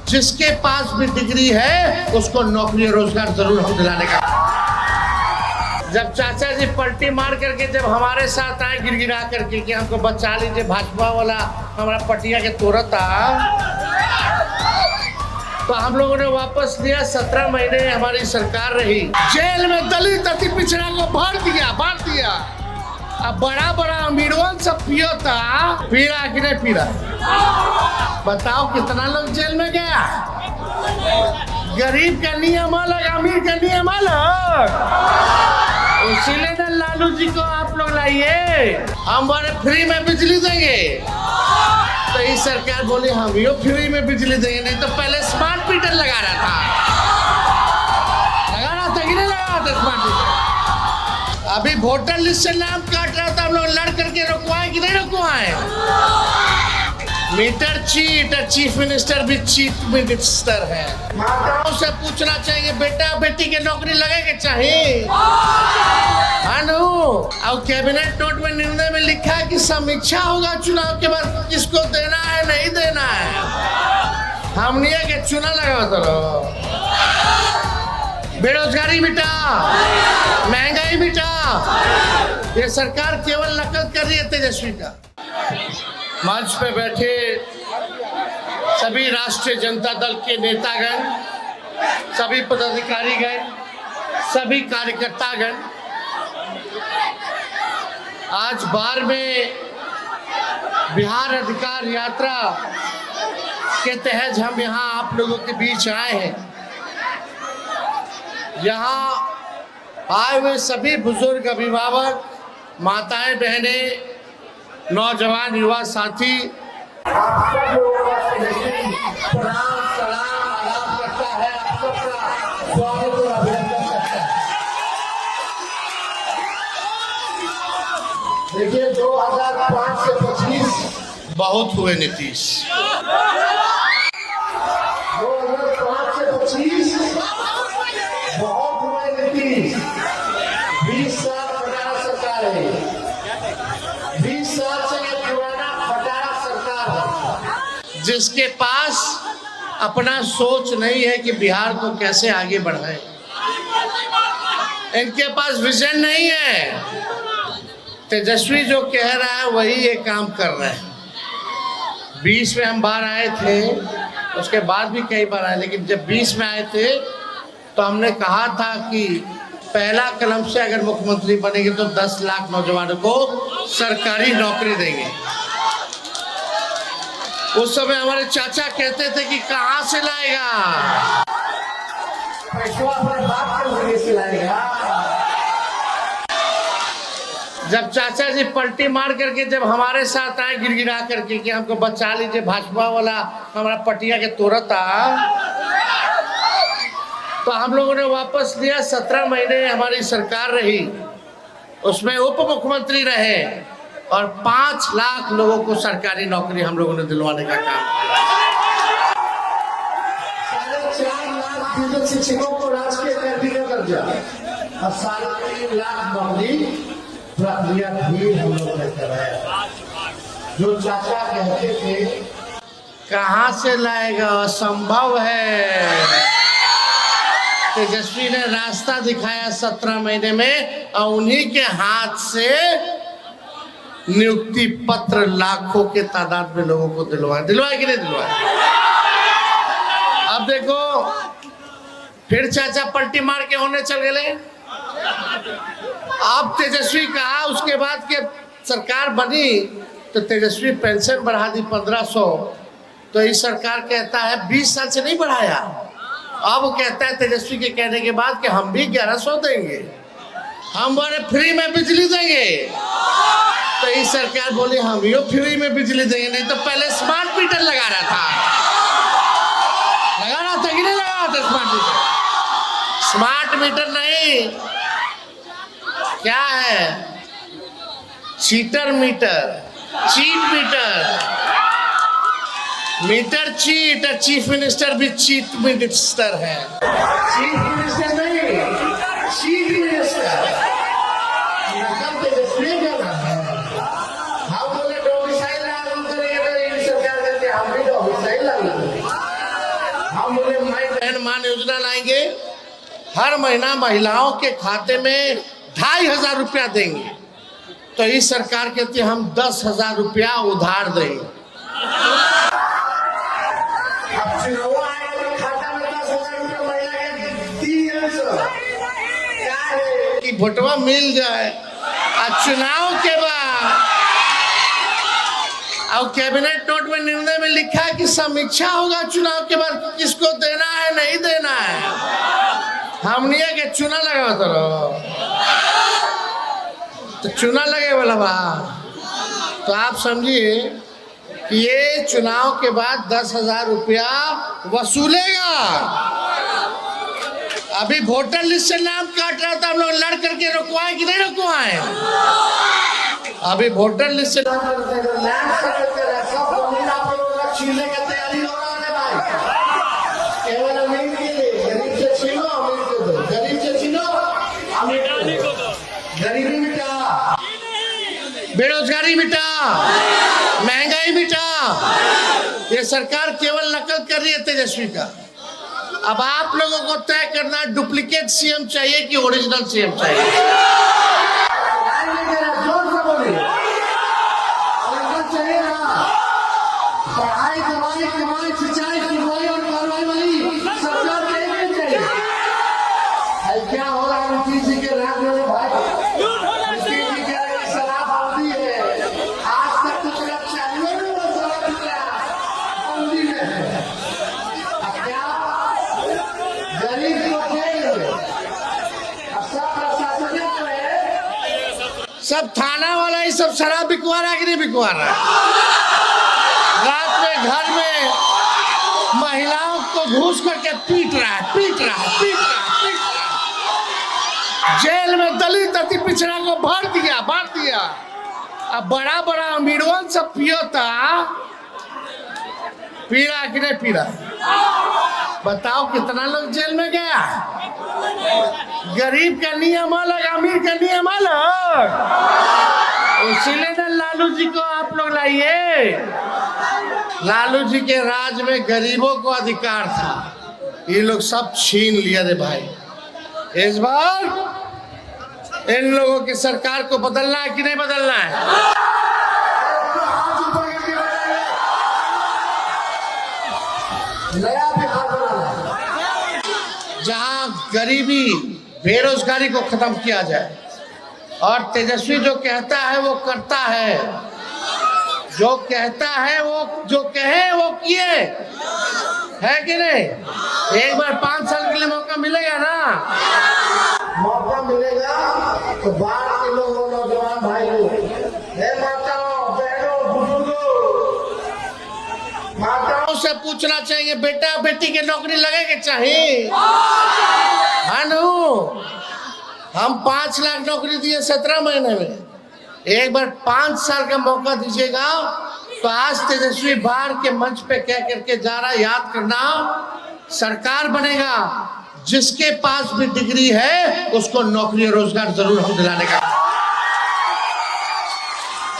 जिसके पास भी डिग्री है उसको नौकरी और रोजगार जरूर हम दिलाने का। जब चाचा जी पलटी मार करके जब हमारे साथ आए गिड़गिड़ा करके कि हमको बचा लीजिए, भाजपा वाला हमारा पटिया के तोड़ता, तो हम लोगों ने वापस लिया। 17 महीने हमारी सरकार रही, जेल में दलित अति पिछड़ा को भर दिया। अब बड़ा बड़ा अमीरों सब पियोता, पीड़ा कि नहीं पीड़ा? बताओ कितना लोग जेल में गया। गरीब का नियम अलग, अमीर का नियम अलग। इसीलिए ना लालू जी को आप लोग लाइए, हम बोले फ्री में बिजली देंगे, तो इस सरकार बोली हम यो फ्री में बिजली देंगे। नहीं तो पहले स्मार्ट मीटर लगा रहा था कि नहीं लगा रहा था स्मार्ट मीटर? अभी वोटर लिस्ट से नाम काट रहा था, हम लोग लड़ करके रुकवाए कि नहीं रुकवाए? मीटर चीट, चीफ मिनिस्टर भी चीफ मिनिस्टर है। माताओं से पूछना चाहिए बेटा बेटी के नौकरी लगे के चाहिए। और कैबिनेट नोट में निर्णय में लिखा है कि समीक्षा होगा चुनाव के बाद किसको देना है नहीं देना है। हम नहीं है कि चुना लगा तो बेरोजगारी मिटा, महंगाई मिटा। ये सरकार केवल नकल कर रही है तेजस्वी का। मंच पे बैठे सभी राष्ट्रीय जनता दल के नेतागण, सभी पदाधिकारीगण, सभी कार्यकर्तागण, आज बार में बिहार अधिकार यात्रा के तहत हम यहाँ आप लोगों के बीच आए हैं। यहाँ आए हुए सभी बुजुर्ग, अभिभावक, माताएं, बहनें, नौजवान, युवा साथी, आप सब लोगों का प्रणाम, सलाम, आदाब करता है, आप सबका स्वागत और अभिनंदन करता है। देखिए 2005 से 25 बहुत हुए नीतीश, 2005 से 25 बहुत हुए नीतीश। 20 साल खटारा सरकार है, 20 साल से ये पुराना खटारा सरकार है, जिसके पास अपना सोच नहीं है कि बिहार को कैसे आगे बढ़ाए। इनके पास विजन नहीं है। तेजस्वी जो कह रहा है वही ये काम कर रहे हैं। 20 में हम बार आए थे, उसके बाद भी कई बार आए, लेकिन जब 20 में आए थे तो हमने कहा था कि पहला कलम से अगर मुख्यमंत्री बनेंगे तो 10 लाख नौजवानों को सरकारी नौकरी देंगे। उस समय हमारे चाचा कहते थे कि कहां से लाएगा पैसा, अपने बाप के जरिए से लाएगा। जब चाचा जी पलटी मार करके जब हमारे साथ आए गिड़गिड़ा करके कि हमको बचा लीजिए, भाजपा वाला हमारा पटिया के तोड़ता, तो हम लोगों ने वापस लिया। 17 महीने हमारी सरकार रही, उसमें उप मुख्यमंत्री रहे और 5 लाख लोगों को सरकारी नौकरी हम लोगों ने दिलवाने का काम किया। 4.5 लाख शिक्षकों को राजकीय अकादमी का दर्जा और 3.5 लाख नौकरी प्रक्रिया भी हम लोग ने कराया। जो चाचा कहते थे कहां से लाएगा, असंभव है। तेजस्वी ने रास्ता दिखाया 17 महीने में, और उन्हीं के हाथ से नियुक्ति पत्र लाखों के तादाद में लोगों को दिलवाए कि नहीं दिलवाए? अब देखो फिर चाचा पलटी मार के होने चल गए। अब तेजस्वी कहा, उसके बाद के सरकार बनी तो तेजस्वी पेंशन बढ़ा दी 1500, तो इस सरकार कहता है 20 साल से नहीं बढ़ाया। अब वो कहता है तेजस्वी के कहने के बाद कि हम भी 1100 देंगे, हम बोले फ्री में बिजली देंगे, तो इस सरकार बोली हम यो फ्री में बिजली देंगे। नहीं तो पहले स्मार्ट मीटर लगा रहा था कि नहीं लगा रहा था? स्मार्ट मीटर नहीं, क्या है, cheater meter, cheat meter. Meter cheat, chief minister भी चीफ मिनिस्टर है। चीफ मिनिस्टर नहीं, चीफ मिनिस्टर। नकल तेजस्वी का नाम है। हम बोले डोमिसाइल लागू करेंगे तो इन सरकार कहते हम भी डोमिसाइल लागू करेंगे। हम उन्हें माई बहन मान योजना लाएंगे, हर महीना महिलाओं के खाते में 2500 रुपया देंगे। तो इस सरकार कहती है हम 10,000 रुपया उधार देंगे। कि वोटवा मिल जाए और चुनाव के बाद और कैबिनेट नोट में निर्णय में लिखा है कि समीक्षा होगा चुनाव के बाद किसको देना है नहीं देना है। हमने के चुना लगा तो चुना लगे वाला बा। तो आप समझिए कि ये चुनाव के बाद 10,000 रुपया वसूलेगा। अभी वोटर लिस्ट से नाम काट रहा था, हम लोग लड़ करके रुकवाए कि नहीं रुकवाए। अभी वोटर लिस्ट से छीनने की तैयारी हो रहा है भाई। केवल अमीर के लिए, गरीब से छीनो अमीर को दो, गरीब से छीनो अमीर को दो। गरीबी मिटा, बेरोजगारी मिटा, महंगाई मिटा। ये सरकार केवल नकल कर रही है तेजस्वी का। अब आप लोगों को तय करना डुप्लीकेट सीएम चाहिए कि ओरिजिनल सीएम चाहिए। पढ़ाई दवाई कमाई सिंचाई सिंचाई और कार्रवाई वाली सरकार चाहिए। क्या हो रहा है नीतीश जी के राज में भाई? नीतीश जी के शराब बंदी है, आज तक तो सिर्फ चाहिए नहीं बंदी में। क्या गरीब को देंगे? सब प्रशासन है, सब थाना वाला ही सब शराब बिकवा रहा है कि नहीं बिकवा रहा है? रात में घर में महिलाओं को घूस करके पीट रहा है। जेल में दलित अति पिछड़ा को भर दिया। अब बड़ा अमीरों सब पियोता, पीड़ा कि नहीं पीड़ा? बताओ कितना लोग जेल में गया। गरीब का नियम अलग, अमीर का नियम अलग। इसीलिए ना लालू जी को आप लोग लाइए। लालू जी के राज में गरीबों को अधिकार था, ये लोग सब छीन लिया रे भाई। इस बार इन लोगों की सरकार को बदलना है कि नहीं बदलना है? जहां गरीबी बेरोजगारी को खत्म किया जाए और तेजस्वी जो कहता है वो करता है, जो कहता है वो जो कहे वो किए, है कि नहीं? एक बार 5 साल के लिए मौका मिलेगा ना, मौका मिलेगा तो बाहर के लोग नौजवान भाई माताओं बहनों बुजुर्गों, माताओं से पूछना चाहिए बेटा बेटी की नौकरी लगेगी चाहिए। हम 5 लाख नौकरी दिए 17 महीने में, एक बार 5 साल का मौका दीजिएगा। तो आज तेजस्वी बाहर के मंच पे कह करके जा रहा, याद करना सरकार बनेगा, जिसके पास भी डिग्री है उसको नौकरी और रोजगार जरूर हम दिलाने का।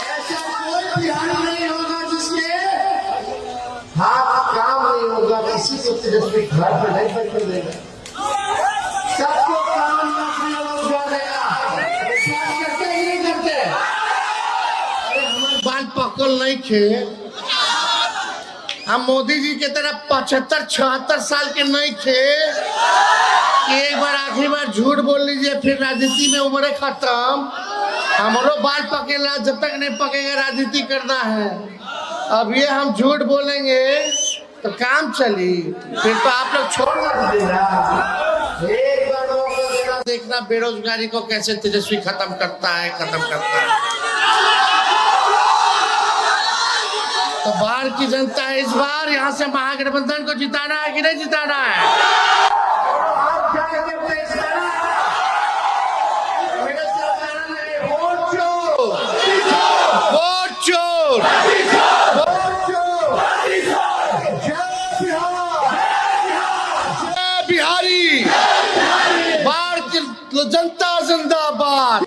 ऐसा कोई बिहारी नहीं होगा जिसके हाथ काम नहीं होगा, किसी को तेजस्वी घर पे नहीं बैठ कर देगा। सबको काम नौकरी और रोजगार देगा। करते ही नहीं करते। बाल पकल नहीं खे, हम मोदी जी के तरह 75-76 साल के नहीं थे कि एक बार आखिरी बार झूठ बोल लीजिए फिर राजनीति में उम्र खत्म। हमारो बाल पकेला, जब तक नहीं पकेगा राजनीति करना है। अब ये हम झूठ बोलेंगे तो काम चली, फिर तो आप लोग छोड़ दीजिएगा। एक बार देखना बेरोजगारी को कैसे तेजस्वी खत्म करता है। तो बाहर की जनता है, इस बार यहाँ से महागठबंधन को जिताना है कि नहीं जिताना है? वोट चोर। जय बिहारी, बाहर की जनता जिंदाबाद।